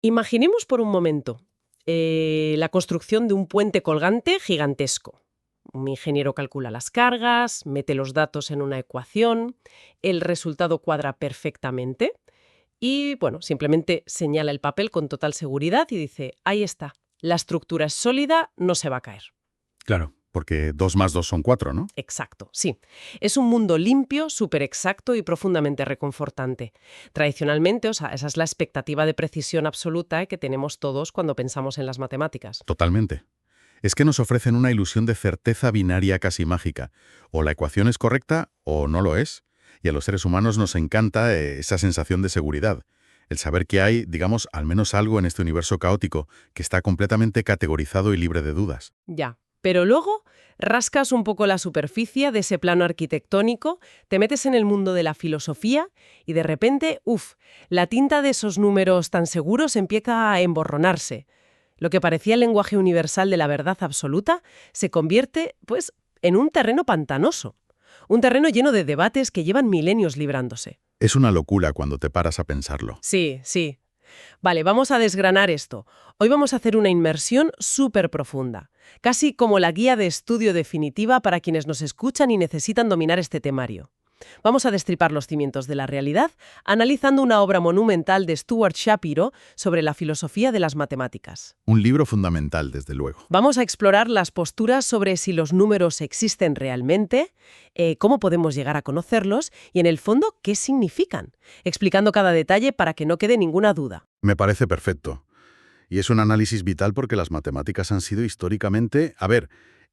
Imaginemos por un momento la construcción de un puente colgante gigantesco. Un ingeniero calcula las cargas, mete los datos en una ecuación, el resultado cuadra perfectamente y, bueno, simplemente señala el papel con total seguridad y dice, ahí está, la estructura es sólida, no se va a caer. Claro, porque 2 más 2 son 4, ¿no? Exacto, sí. Es un mundo limpio, súper exacto y profundamente reconfortante. Tradicionalmente, o sea, esa es la expectativa de precisión absoluta que tenemos todos cuando pensamos en las matemáticas. Totalmente. Es que nos ofrecen una ilusión de certeza binaria casi mágica. O la ecuación es correcta o no lo es. Y a los seres humanos nos encanta esa sensación de seguridad. El saber que hay, digamos, al menos algo en este universo caótico que está completamente categorizado y libre de dudas. Ya. Pero luego rascas un poco la superficie de ese plano arquitectónico, te metes en el mundo de la filosofía y de repente, la tinta de esos números tan seguros empieza a emborronarse. Lo que parecía el lenguaje universal de la verdad absoluta se convierte, pues, en un terreno pantanoso. Un terreno lleno de debates que llevan milenios librándose. Es una locura cuando te paras a pensarlo. Sí, sí. Vale, vamos a desgranar esto. Hoy vamos a hacer una inmersión súper profunda, casi como la guía de estudio definitiva para quienes nos escuchan y necesitan dominar este temario. Vamos a destripar los cimientos de la realidad analizando una obra monumental de Stuart Shapiro sobre la filosofía de las matemáticas. Un libro fundamental, desde luego. Vamos a explorar las posturas sobre si los números existen realmente, cómo podemos llegar a conocerlos y, en el fondo, qué significan, explicando cada detalle para que no quede ninguna duda. Me parece perfecto. Y es un análisis vital porque las matemáticas han sido históricamente,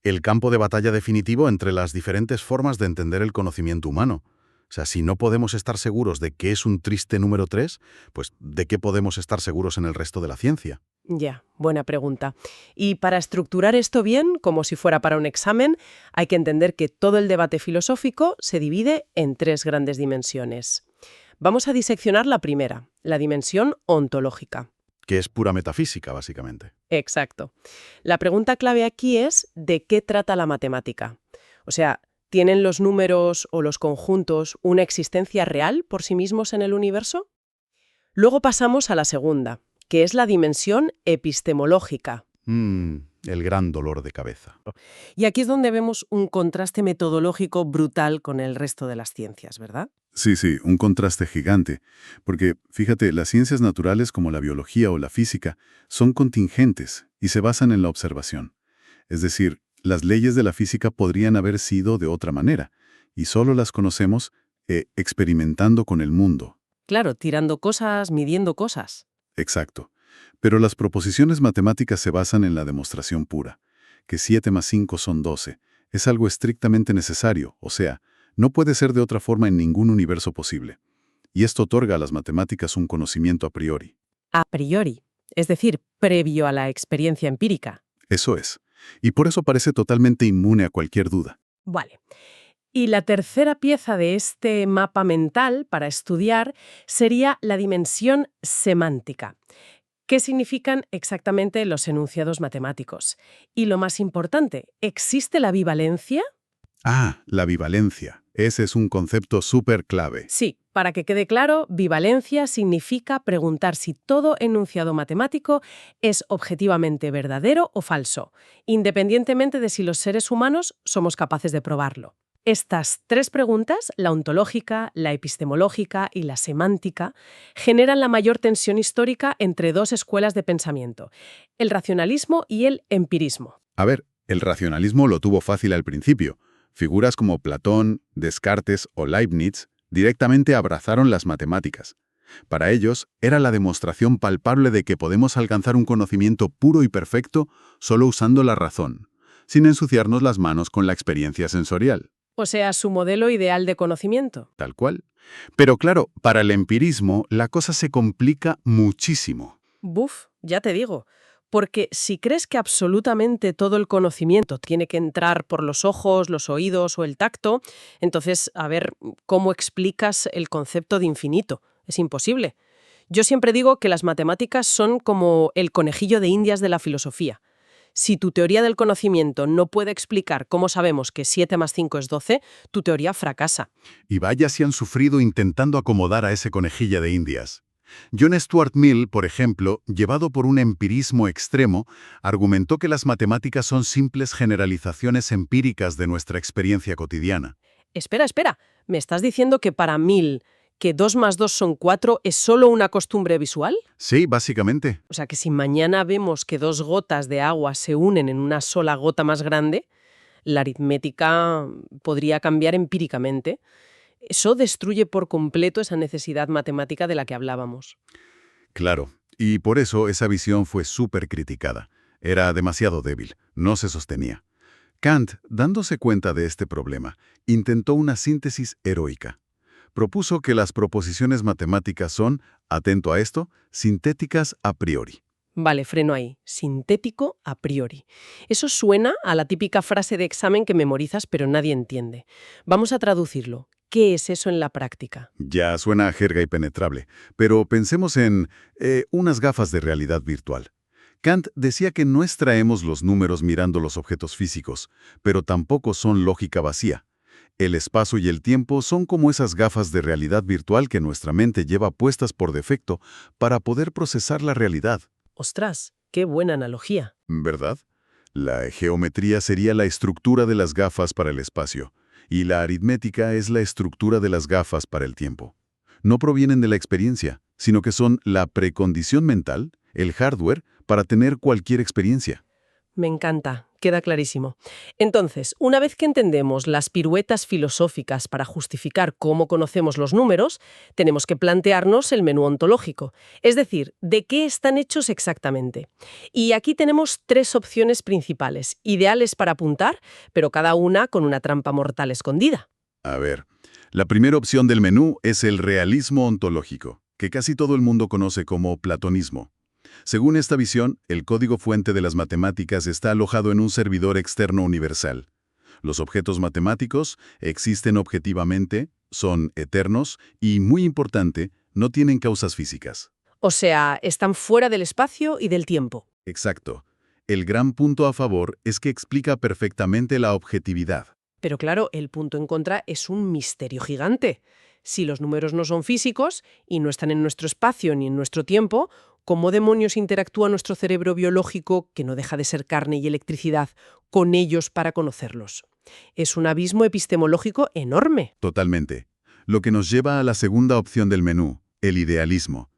el campo de batalla definitivo entre las diferentes formas de entender el conocimiento humano. O sea, si no podemos estar seguros de qué es un triste número 3, pues ¿de qué podemos estar seguros en el resto de la ciencia? Ya, buena pregunta. Y para estructurar esto bien, como si fuera para un examen, hay que entender que todo el debate filosófico se divide en tres grandes dimensiones. Vamos a diseccionar la primera, la dimensión ontológica. Que es pura metafísica, básicamente. Exacto. La pregunta clave aquí es ¿de qué trata la matemática? O sea, ¿tienen los números o los conjuntos una existencia real por sí mismos en el universo? Luego pasamos a la segunda, que es la dimensión epistemológica. El gran dolor de cabeza. Y aquí es donde vemos un contraste metodológico brutal con el resto de las ciencias, ¿verdad? Sí, un contraste gigante. Porque, fíjate, las ciencias naturales como la biología o la física son contingentes y se basan en la observación. Es decir, las leyes de la física podrían haber sido de otra manera, y solo las conocemos experimentando con el mundo. Claro, tirando cosas, midiendo cosas. Exacto. Pero las proposiciones matemáticas se basan en la demostración pura, que 7 más 5 son 12. Es algo estrictamente necesario, o sea, no puede ser de otra forma en ningún universo posible. Y esto otorga a las matemáticas un conocimiento a priori. A priori, es decir, previo a la experiencia empírica. Eso es. Y por eso parece totalmente inmune a cualquier duda. Vale. Y la tercera pieza de este mapa mental para estudiar sería la dimensión semántica. ¿Qué significan exactamente los enunciados matemáticos? Y lo más importante, ¿existe la bivalencia? La bivalencia. Ese es un concepto súper clave. Sí, para que quede claro, bivalencia significa preguntar si todo enunciado matemático es objetivamente verdadero o falso, independientemente de si los seres humanos somos capaces de probarlo. Estas tres preguntas, la ontológica, la epistemológica y la semántica, generan la mayor tensión histórica entre dos escuelas de pensamiento, el racionalismo y el empirismo. El racionalismo lo tuvo fácil al principio. Figuras como Platón, Descartes o Leibniz directamente abrazaron las matemáticas. Para ellos, era la demostración palpable de que podemos alcanzar un conocimiento puro y perfecto solo usando la razón, sin ensuciarnos las manos con la experiencia sensorial. O sea, su modelo ideal de conocimiento. Tal cual. Pero claro, para el empirismo la cosa se complica muchísimo. Ya te digo. Porque si crees que absolutamente todo el conocimiento tiene que entrar por los ojos, los oídos o el tacto, entonces, a ver, ¿cómo explicas el concepto de infinito? Es imposible. Yo siempre digo que las matemáticas son como el conejillo de Indias de la filosofía. Si tu teoría del conocimiento no puede explicar cómo sabemos que 7 más 5 es 12, tu teoría fracasa. Y vaya si han sufrido intentando acomodar a ese conejilla de Indias. John Stuart Mill, por ejemplo, llevado por un empirismo extremo, argumentó que las matemáticas son simples generalizaciones empíricas de nuestra experiencia cotidiana. Espera. ¿Me estás diciendo que para Mill que 2 más 2 son 4 es solo una costumbre visual? Sí, básicamente. O sea que si mañana vemos que 2 gotas de agua se unen en una sola gota más grande, la aritmética podría cambiar empíricamente. Eso destruye por completo esa necesidad matemática de la que hablábamos. Claro, y por eso esa visión fue súper criticada. Era demasiado débil, no se sostenía. Kant, dándose cuenta de este problema, intentó una síntesis heroica. Propuso que las proposiciones matemáticas son, atento a esto, sintéticas a priori. Vale, freno ahí. Sintético a priori. Eso suena a la típica frase de examen que memorizas pero nadie entiende. Vamos a traducirlo. ¿Qué es eso en la práctica? Ya suena a jerga impenetrable, pero pensemos en unas gafas de realidad virtual. Kant decía que no extraemos los números mirando los objetos físicos, pero tampoco son lógica vacía. El espacio y el tiempo son como esas gafas de realidad virtual que nuestra mente lleva puestas por defecto para poder procesar la realidad. Ostras, qué buena analogía. ¿Verdad? La geometría sería la estructura de las gafas para el espacio, y la aritmética es la estructura de las gafas para el tiempo. No provienen de la experiencia, sino que son la precondición mental, el hardware, para tener cualquier experiencia. Me encanta, queda clarísimo. Entonces, una vez que entendemos las piruetas filosóficas para justificar cómo conocemos los números, tenemos que plantearnos el menú ontológico, es decir, de qué están hechos exactamente. Y aquí tenemos 3 opciones principales, ideales para apuntar, pero cada una con una trampa mortal escondida. A ver, la primera opción del menú es el realismo ontológico, que casi todo el mundo conoce como platonismo. Según esta visión, el código fuente de las matemáticas está alojado en un servidor externo universal. Los objetos matemáticos existen objetivamente, son eternos y, muy importante, no tienen causas físicas. O sea, están fuera del espacio y del tiempo. Exacto. El gran punto a favor es que explica perfectamente la objetividad. Pero claro, el punto en contra es un misterio gigante. Si los números no son físicos y no están en nuestro espacio ni en nuestro tiempo, ¿cómo demonios interactúa nuestro cerebro biológico, que no deja de ser carne y electricidad, con ellos para conocerlos? Es un abismo epistemológico enorme. Totalmente. Lo que nos lleva a la segunda opción del menú, el idealismo.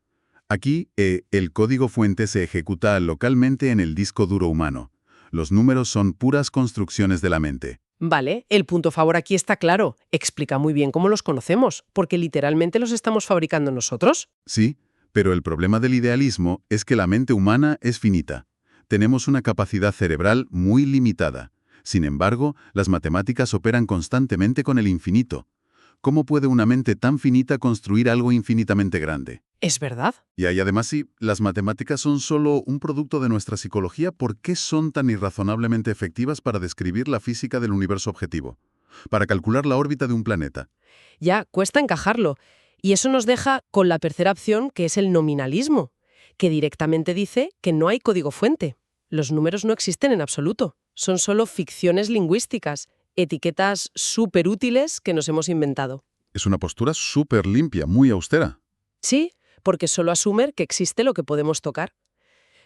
Aquí, el código fuente se ejecuta localmente en el disco duro humano. Los números son puras construcciones de la mente. Vale, el punto a favor aquí está claro. Explica muy bien cómo los conocemos, porque literalmente los estamos fabricando nosotros. Sí, pero el problema del idealismo es que la mente humana es finita. Tenemos una capacidad cerebral muy limitada. Sin embargo, las matemáticas operan constantemente con el infinito. ¿Cómo puede una mente tan finita construir algo infinitamente grande? ¿Es verdad? Y además, si las matemáticas son solo un producto de nuestra psicología, ¿por qué son tan irrazonablemente efectivas para describir la física del universo objetivo? Para calcular la órbita de un planeta. Ya, cuesta encajarlo. Y eso nos deja con la tercera opción, que es el nominalismo, que directamente dice que no hay código fuente. Los números no existen en absoluto. Son solo ficciones lingüísticas, etiquetas súper útiles que nos hemos inventado. Es una postura súper limpia, muy austera. Sí, porque solo asume que existe lo que podemos tocar.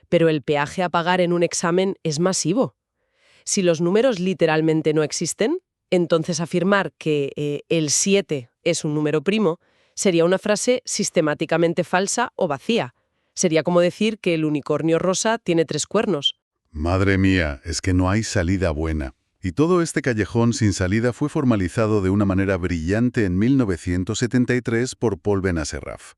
Pero el peaje a pagar en un examen es masivo. Si los números literalmente no existen, entonces afirmar que el 7 es un número primo sería una frase sistemáticamente falsa o vacía. Sería como decir que el unicornio rosa tiene 3 cuernos. Madre mía, es que no hay salida buena. Y todo este callejón sin salida fue formalizado de una manera brillante en 1973 por Paul Benacerraf.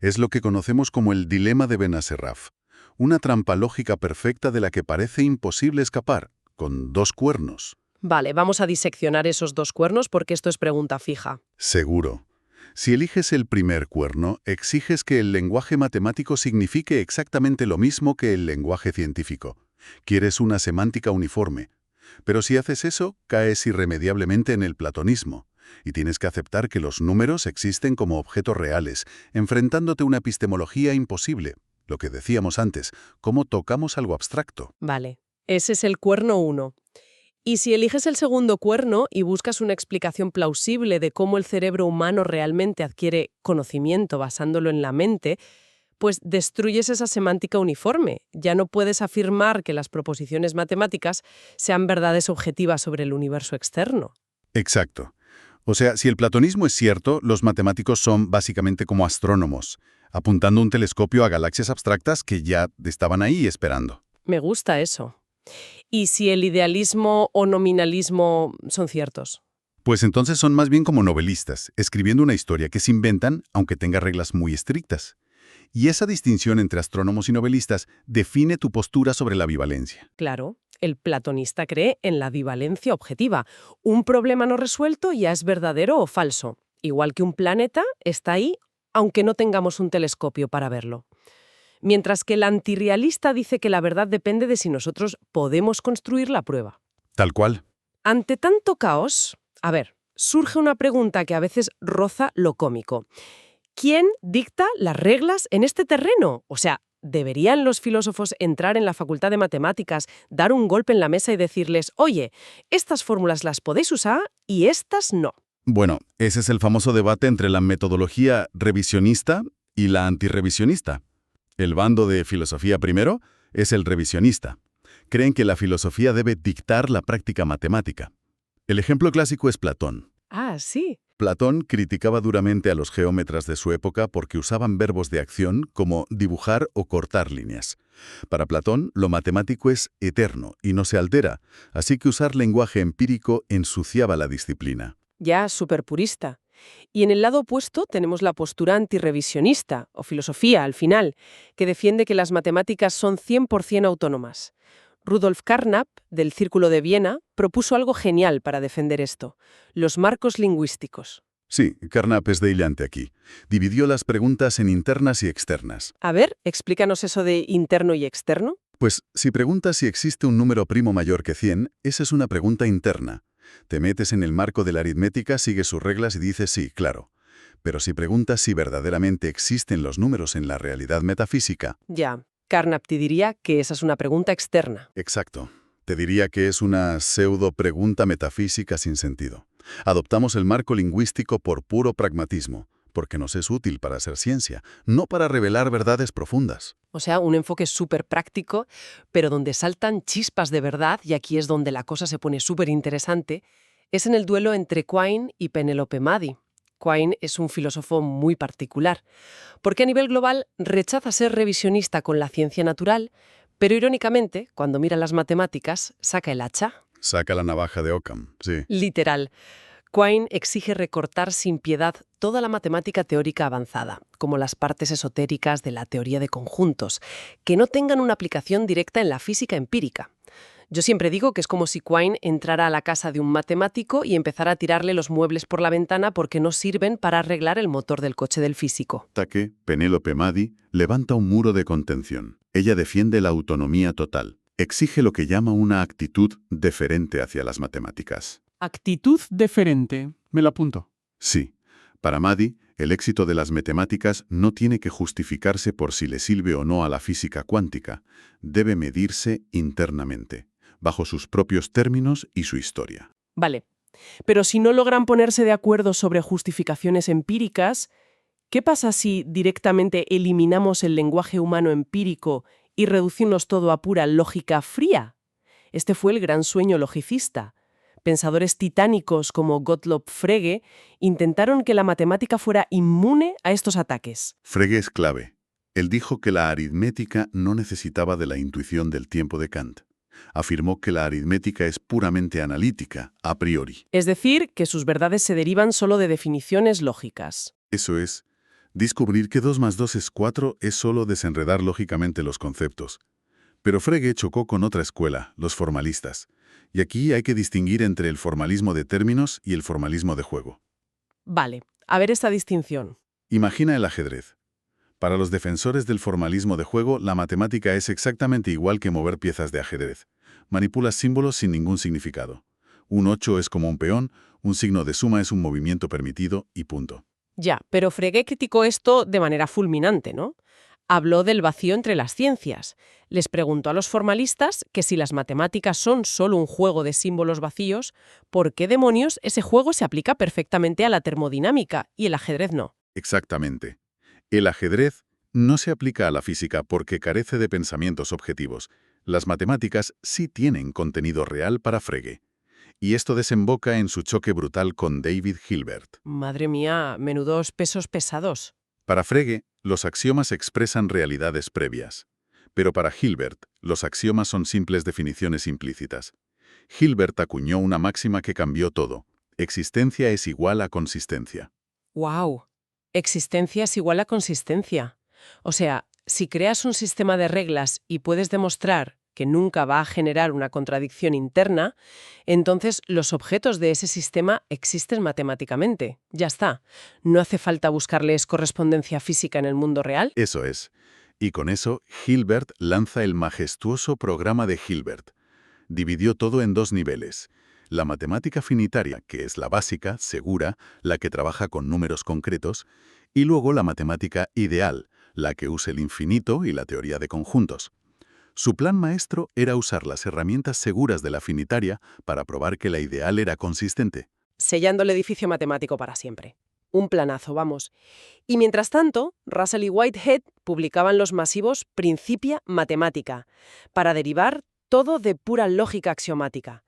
Es lo que conocemos como el dilema de Benacerraf, una trampa lógica perfecta de la que parece imposible escapar, con 2 cuernos. Vale, vamos a diseccionar esos 2 cuernos porque esto es pregunta fija. Seguro. Si eliges el primer cuerno, exiges que el lenguaje matemático signifique exactamente lo mismo que el lenguaje científico. Quieres una semántica uniforme. Pero si haces eso, caes irremediablemente en el platonismo, y tienes que aceptar que los números existen como objetos reales, enfrentándote a una epistemología imposible. Lo que decíamos antes, cómo tocamos algo abstracto. Vale, ese es el cuerno 1. Y si eliges el segundo cuerno y buscas una explicación plausible de cómo el cerebro humano realmente adquiere conocimiento basándolo en la mente, pues destruyes esa semántica uniforme. Ya no puedes afirmar que las proposiciones matemáticas sean verdades objetivas sobre el universo externo. Exacto. O sea, si el platonismo es cierto, los matemáticos son básicamente como astrónomos, apuntando un telescopio a galaxias abstractas que ya estaban ahí esperando. Me gusta eso. ¿Y si el idealismo o nominalismo son ciertos? Pues entonces son más bien como novelistas, escribiendo una historia que se inventan, aunque tenga reglas muy estrictas. Y esa distinción entre astrónomos y novelistas define tu postura sobre la bivalencia. Claro, el platonista cree en la bivalencia objetiva. Un problema no resuelto ya es verdadero o falso. Igual que un planeta está ahí, aunque no tengamos un telescopio para verlo. Mientras que el antirrealista dice que la verdad depende de si nosotros podemos construir la prueba. Tal cual. Ante tanto caos, surge una pregunta que a veces roza lo cómico. ¿Quién dicta las reglas en este terreno? O sea, ¿deberían los filósofos entrar en la Facultad de Matemáticas, dar un golpe en la mesa y decirles, oye, estas fórmulas las podéis usar y estas no? Bueno, ese es el famoso debate entre la metodología revisionista y la antirrevisionista. El bando de filosofía primero es el revisionista. Creen que la filosofía debe dictar la práctica matemática. El ejemplo clásico es Platón. Ah, sí. Platón criticaba duramente a los geómetras de su época porque usaban verbos de acción como dibujar o cortar líneas. Para Platón, lo matemático es eterno y no se altera, así que usar lenguaje empírico ensuciaba la disciplina. Ya súper purista. Y en el lado opuesto tenemos la postura antirrevisionista, o filosofía al final, que defiende que las matemáticas son 100% autónomas. Rudolf Carnap, del Círculo de Viena, propuso algo genial para defender esto: los marcos lingüísticos. Sí, Carnap es brillante aquí. Dividió las preguntas en internas y externas. A ver, explícanos eso de interno y externo. Pues, si preguntas si existe un número primo mayor que 100, esa es una pregunta interna. Te metes en el marco de la aritmética, sigues sus reglas y dices sí, claro. Pero si preguntas si verdaderamente existen los números en la realidad metafísica... Ya, Carnap te diría que esa es una pregunta externa. Exacto. Te diría que es una pseudo-pregunta metafísica sin sentido. Adoptamos el marco lingüístico por puro pragmatismo, porque nos es útil para hacer ciencia, no para revelar verdades profundas. O sea, un enfoque súper práctico, pero donde saltan chispas de verdad, y aquí es donde la cosa se pone súper interesante, es en el duelo entre Quine y Penelope Maddy. Quine es un filósofo muy particular, porque a nivel global rechaza ser revisionista con la ciencia natural, pero irónicamente, cuando mira las matemáticas, saca el hacha. Saca la navaja de Occam, sí. Literal. Quine exige recortar sin piedad toda la matemática teórica avanzada, como las partes esotéricas de la teoría de conjuntos, que no tengan una aplicación directa en la física empírica. Yo siempre digo que es como si Quine entrara a la casa de un matemático y empezara a tirarle los muebles por la ventana porque no sirven para arreglar el motor del coche del físico. Hasta que Penélope Maddy levanta un muro de contención. Ella defiende la autonomía total. Exige lo que llama una actitud deferente hacia las matemáticas. Actitud deferente. Me lo apunto. Sí. Para Maddy, el éxito de las matemáticas no tiene que justificarse por si le sirve o no a la física cuántica. Debe medirse internamente, bajo sus propios términos y su historia. Vale, pero si no logran ponerse de acuerdo sobre justificaciones empíricas, ¿qué pasa si directamente eliminamos el lenguaje humano empírico y reducimos todo a pura lógica fría? Este fue el gran sueño logicista. Pensadores titánicos como Gottlob Frege intentaron que la matemática fuera inmune a estos ataques. Frege es clave. Él dijo que la aritmética no necesitaba de la intuición del tiempo de Kant. Afirmó que la aritmética es puramente analítica, a priori. Es decir, que sus verdades se derivan solo de definiciones lógicas. Eso es, descubrir que 2 más 2 es 4 es solo desenredar lógicamente los conceptos. Pero Frege chocó con otra escuela, los formalistas. Y aquí hay que distinguir entre el formalismo de términos y el formalismo de juego. Vale, a ver esta distinción. Imagina el ajedrez. Para los defensores del formalismo de juego, la matemática es exactamente igual que mover piezas de ajedrez. Manipulas símbolos sin ningún significado. Un 8 es como un peón, un signo de suma es un movimiento permitido y punto. Ya, pero Frege criticó esto de manera fulminante, ¿no? Habló del vacío entre las ciencias. Les preguntó a los formalistas que si las matemáticas son solo un juego de símbolos vacíos, ¿por qué demonios ese juego se aplica perfectamente a la termodinámica y el ajedrez no? Exactamente. El ajedrez No se aplica a la física porque carece de pensamientos objetivos. Las matemáticas sí tienen contenido real para Frege. Y esto desemboca en su choque brutal con David Hilbert. Madre mía, menudos pesos pesados. Para Frege, los axiomas expresan realidades previas. Pero para Hilbert, los axiomas son simples definiciones implícitas. Hilbert acuñó una máxima que cambió todo. Existencia es igual a consistencia. ¡Wow! Existencia es igual a consistencia. O sea, si creas un sistema de reglas y puedes demostrar que nunca va a generar una contradicción interna, entonces los objetos de ese sistema existen matemáticamente. Ya está. No hace falta buscarles correspondencia física en el mundo real. Eso es. Y con eso, Hilbert lanza el majestuoso programa de Hilbert. Dividió todo en dos niveles. La matemática finitaria, que es la básica, segura, la que trabaja con números concretos, y luego la matemática ideal, la que usa el infinito y la teoría de conjuntos. Su plan maestro era usar las herramientas seguras de la finitaria para probar que la ideal era consistente. Sellando el edificio matemático para siempre. Un planazo, vamos. Y mientras tanto, Russell y Whitehead publicaban los masivos Principia Mathematica, para derivar todo de pura lógica axiomática.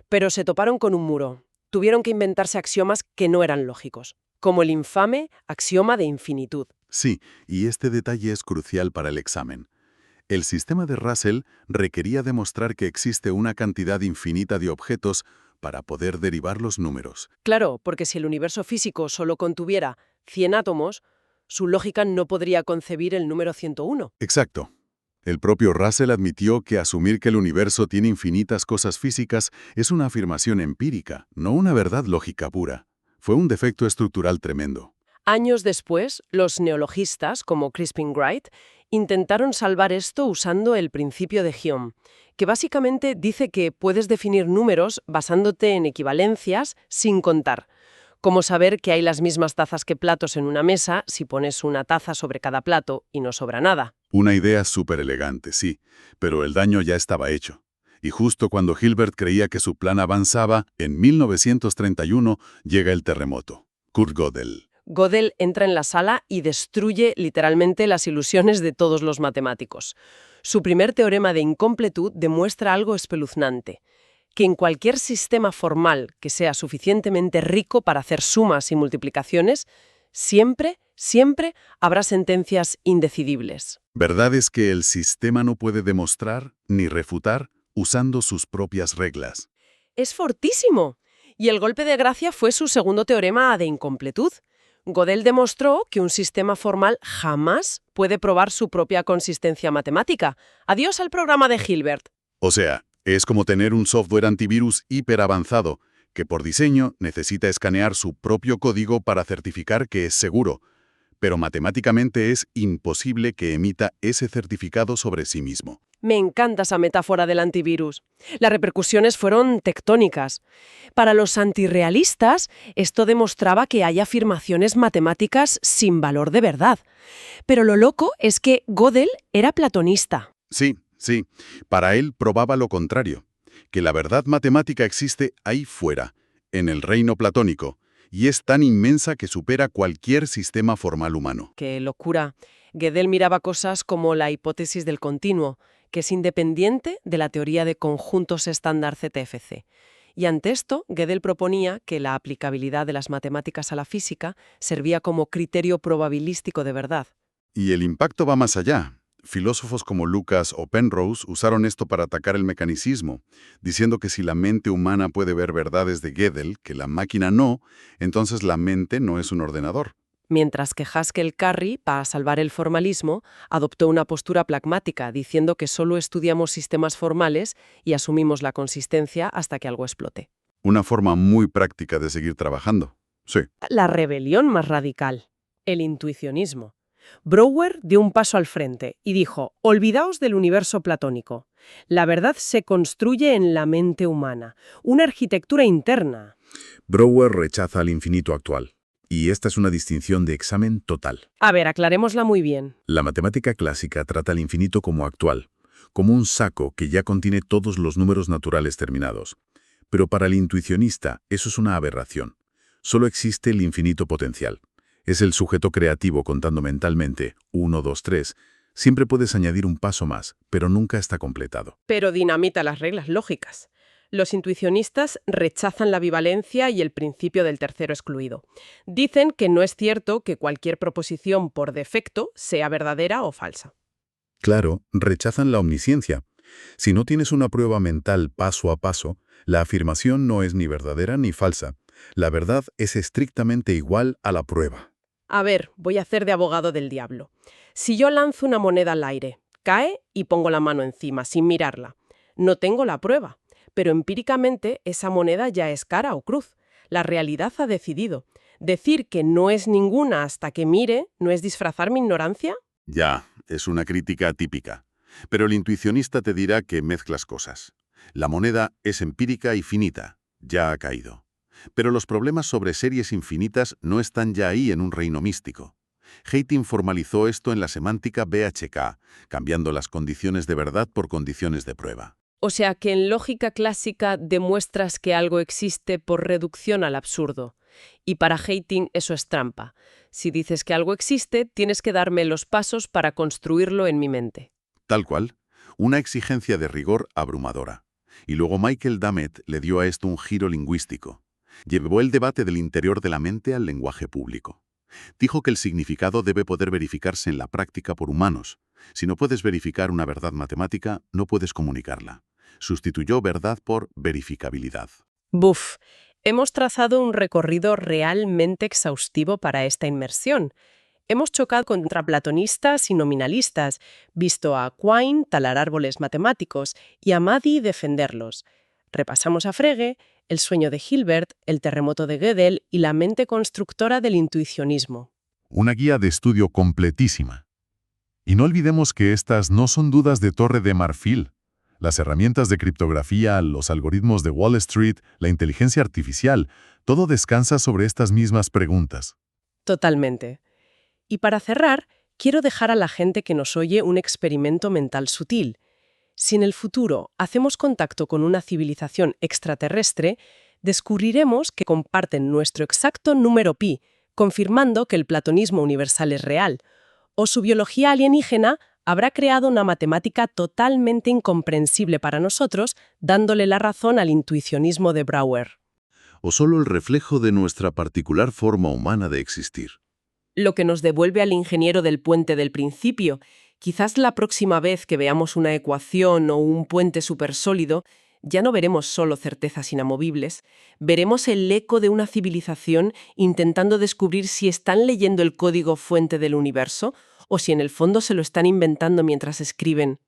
Pero se toparon con un muro. Tuvieron que inventarse axiomas que no eran lógicos, como el infame axioma de infinitud. Sí, y este detalle es crucial para el examen. El sistema de Russell requería demostrar que existe una cantidad infinita de objetos para poder derivar los números. Claro, porque si el universo físico solo contuviera 100 átomos, su lógica no podría concebir el número 101. Exacto. El propio Russell admitió que asumir que el universo tiene infinitas cosas físicas es una afirmación empírica, no una verdad lógica pura. Fue un defecto estructural tremendo. Años después, los neologistas, como Crispin Wright, intentaron salvar esto usando el principio de Hume, que básicamente dice que puedes definir números basándote en equivalencias sin contar. Como saber que hay las mismas tazas que platos en una mesa si pones una taza sobre cada plato y no sobra nada. Una idea súper elegante, sí, pero el daño ya estaba hecho. Y justo cuando Hilbert creía que su plan avanzaba, en 1931 llega el terremoto. Kurt Gödel. Gödel entra en la sala y destruye literalmente las ilusiones de todos los matemáticos. Su primer teorema de incompletud demuestra algo espeluznante, que en cualquier sistema formal que sea suficientemente rico para hacer sumas y multiplicaciones, siempre habrá sentencias indecidibles. Verdad es que el sistema no puede demostrar ni refutar usando sus propias reglas. Es fortísimo. Y el golpe de gracia fue su segundo teorema de incompletud. Gödel demostró que un sistema formal jamás puede probar su propia consistencia matemática. Adiós al programa de Hilbert. O sea, es como tener un software antivirus hiperavanzado, que por diseño necesita escanear su propio código para certificar que es seguro, pero matemáticamente es imposible que emita ese certificado sobre sí mismo. Me encanta esa metáfora del antivirus. Las repercusiones fueron tectónicas. Para los antirrealistas, esto demostraba que hay afirmaciones matemáticas sin valor de verdad. Pero lo loco es que Gödel era platonista. Sí. Para él probaba lo contrario, que la verdad matemática existe ahí fuera, en el reino platónico, y es tan inmensa que supera cualquier sistema formal humano. ¡Qué locura! Gödel miraba cosas como la hipótesis del continuo, que es independiente de la teoría de conjuntos estándar ZFC. Y ante esto, Gödel proponía que la aplicabilidad de las matemáticas a la física servía como criterio probabilístico de verdad. Y el impacto va más allá. Filósofos como Lucas o Penrose usaron esto para atacar el mecanicismo, diciendo que si la mente humana puede ver verdades de Gödel, que la máquina no, entonces la mente no es un ordenador. Mientras que Haskell Curry, para salvar el formalismo, adoptó una postura pragmática, diciendo que solo estudiamos sistemas formales y asumimos la consistencia hasta que algo explote. Una forma muy práctica de seguir trabajando. Sí. La rebelión más radical, el intuicionismo. Brouwer dio un paso al frente y dijo: olvidaos del universo platónico. La verdad se construye en la mente humana, una arquitectura interna. Brouwer rechaza al infinito actual. Y esta es una distinción de examen total. A ver, aclarémosla muy bien. La matemática clásica trata al infinito como actual, como un saco que ya contiene todos los números naturales terminados. Pero para el intuicionista eso es una aberración. Solo existe el infinito potencial. Es el sujeto creativo contando mentalmente 1, 2, 3. Siempre puedes añadir un paso más, pero nunca está completado. Pero dinamita las reglas lógicas. Los intuicionistas rechazan la bivalencia y el principio del tercero excluido. Dicen que no es cierto que cualquier proposición por defecto sea verdadera o falsa. Claro, rechazan la omnisciencia. Si no tienes una prueba mental paso a paso, la afirmación no es ni verdadera ni falsa. La verdad es estrictamente igual a la prueba. A ver, voy a hacer de abogado del diablo. Si yo lanzo una moneda al aire, cae y pongo la mano encima, sin mirarla. No tengo la prueba, pero empíricamente esa moneda ya es cara o cruz. La realidad ha decidido. Decir que no es ninguna hasta que mire, ¿no es disfrazar mi ignorancia? Ya, es una crítica típica. Pero el intuicionista te dirá que mezclas cosas. La moneda es empírica y finita. Ya ha caído. Pero los problemas sobre series infinitas no están ya ahí en un reino místico. Hayting formalizó esto en la semántica BHK, cambiando las condiciones de verdad por condiciones de prueba. O sea que en lógica clásica demuestras que algo existe por reducción al absurdo. Y para Hayting eso es trampa. Si dices que algo existe, tienes que darme los pasos para construirlo en mi mente. Tal cual, una exigencia de rigor abrumadora. Y luego Michael Dummett le dio a esto un giro lingüístico. Llevó el debate del interior de la mente al lenguaje público. Dijo que el significado debe poder verificarse en la práctica por humanos. Si no puedes verificar una verdad matemática, no puedes comunicarla. Sustituyó verdad por verificabilidad. Buf, hemos trazado un recorrido realmente exhaustivo para esta inmersión. Hemos chocado contra platonistas y nominalistas, visto a Quine talar árboles matemáticos y a Maddy defenderlos. Repasamos a Frege, el sueño de Hilbert, el terremoto de Gödel y la mente constructora del intuicionismo. Una guía de estudio completísima. Y no olvidemos que estas no son dudas de Torre de Marfil. Las herramientas de criptografía, los algoritmos de Wall Street, la inteligencia artificial, todo descansa sobre estas mismas preguntas. Totalmente. Y para cerrar, quiero dejar a la gente que nos oye un experimento mental sutil. Si en el futuro hacemos contacto con una civilización extraterrestre, descubriremos que comparten nuestro exacto número pi, confirmando que el platonismo universal es real, o su biología alienígena habrá creado una matemática totalmente incomprensible para nosotros, dándole la razón al intuicionismo de Brouwer. O solo el reflejo de nuestra particular forma humana de existir. Lo que nos devuelve al ingeniero del puente del principio. Quizás la próxima vez que veamos una ecuación o un puente supersólido, ya no veremos solo certezas inamovibles, veremos el eco de una civilización intentando descubrir si están leyendo el código fuente del universo o si en el fondo se lo están inventando mientras escriben.